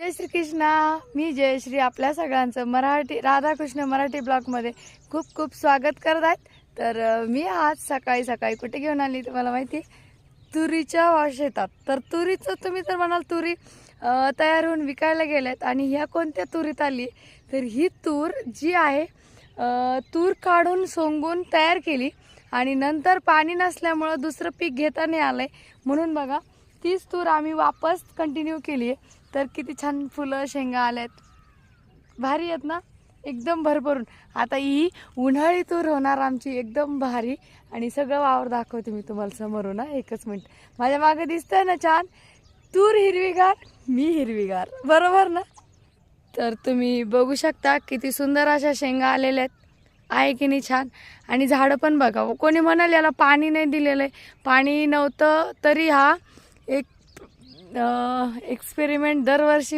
जय श्री कृष्णा. मी जयश्री आपल्या सगळ्यांचं मराठी राधाकृष्ण मराठी ब्लॉगमध्ये खूप खूप स्वागत करत आहेत. तर मी आज सकाळी सकाळी कुठे घेऊन आली तुम्हाला माहिती, तुरीच्या शेतात. तर तुरीचं तुम्ही तर म्हणाल तुरी तयार होऊन विकायला गेल्यात आणि ह्या कोणत्या तुरीत आली, तर ही तूर जी आहे तूर काढून सोंगून तयार केली आणि नंतर पाणी नसल्यामुळं दुसरं पीक घेता नाही आलंय, म्हणून बघा तीच तूर आम्ही वापस कंटिन्यू केली आहे. तर किती छान फुलं शेंगा आल्यात, भारी आहेत ना, एकदम भरभरून. आता ही उन्हाळी तूर होणार आमची एकदम भारी. आणि सगळं वावर दाखवते मी तुम्हाला समोरून. एकच मिनिट, माझ्या मागे दिसतंय ना छान, तूर हिरवीगार मी हिरवीगार, बरोबर ना. तर तुम्ही बघू शकता किती सुंदर अशा शेंगा आलेल्या आहेत, आहे की नाही छान. आणि झाडं पण बघा, कोणी म्हणाल याला पाणी नाही दिलेलं आहे, पाणी नव्हतं तरी हा एक एक्सपेरिमेंट दरवर्षी